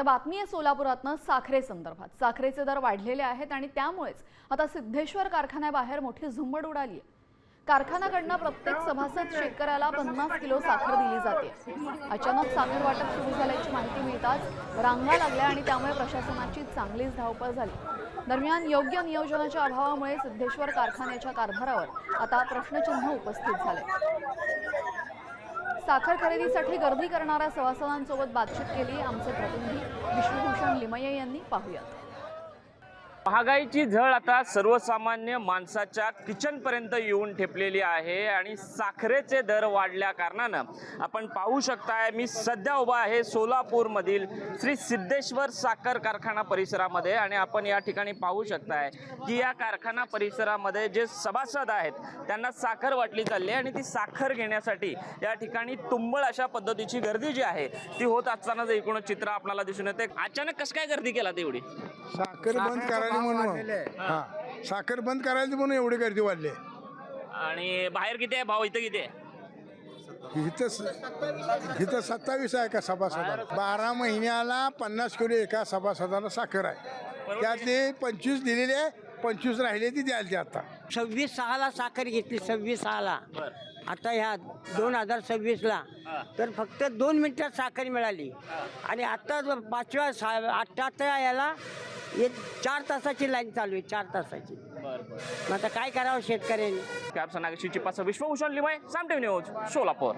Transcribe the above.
आता बातमी आहे सोलापुरातनं साखरेसंदर्भात। साखरेचे दर वाढलेले आहेत आणि त्यामुळेच आता सिद्धेश्वर कारखान्याबाहेर मोठी झुंबड उडाली आहे। कारखान्याकडनं प्रत्येक सभासद शेतकऱ्याला 50 किलो साखर दिली जाते। अचानक साखर वाटप सुरू झाल्याची माहिती मिळताच रांगा लागल्या आणि त्यामुळे प्रशासनाची चांगलीच धावपळ झाली। दरम्यान योग्य नियोजनाच्या अभावामुळे सिद्धेश्वर कारखान्याच्या कारभारावर आता प्रश्नचिन्ह उपस्थित झाले। साखर खरेदीसाठी गर्दी करणाऱ्या सभासदांसोबत बातचीत केली आमचे प्रतिनिधी विष्णुभूषण लिमये यांनी। पाहूयात। महागाईची झळ आता सर्वसामान्य माणसाच्या किचनपर्यंत येऊन ठेपलेली आहे आणि साखरेचे दर वाढल्या कारणानं आपण पाहू शकताय, मी सध्या उभा आहे सोलापूरमधील श्री सिद्धेश्वर साखर कारखाना परिसरामध्ये आणि आपण या ठिकाणी पाहू शकताय की या कारखाना परिसरामध्ये जे सभासद आहेत त्यांना साखर वाटली चालली आणि ती साखर घेण्यासाठी या ठिकाणी तुंबळ अशा पद्धतीची गर्दी जी आहे ती होत असतानाचं एकूण चित्र आपल्याला दिसून येते। अचानक कसं काय गर्दी केला तेवढी? साखर बंद करायला म्हणून साखर बंद करायची म्हणून एवढी गर्दी वाढली। आणि बाहेर किती आहे भाव? इथं किती आहे? इथं 27 आहे का सभासदाला। 12 महिन्याला 50 किलो एका सभासदाला साखर आहे। त्यातले 25 दिलेले, 25 राहिले ती द्यायला आता। 26/6 साखर घेतली, 26/6 आता ह्या 2026ला तर फक्त 2 मिनिटात साखर मिळाली आणि आता 8 याला 4 तासाची लाईन चालू आहे, 4 तासाची। मग आता काय करावं शेतकऱ्यांनी? कॅप्सन चिप्पाचा विश्वभूषण लिमये, साम टीव्ही न्यूज, सोलापूर।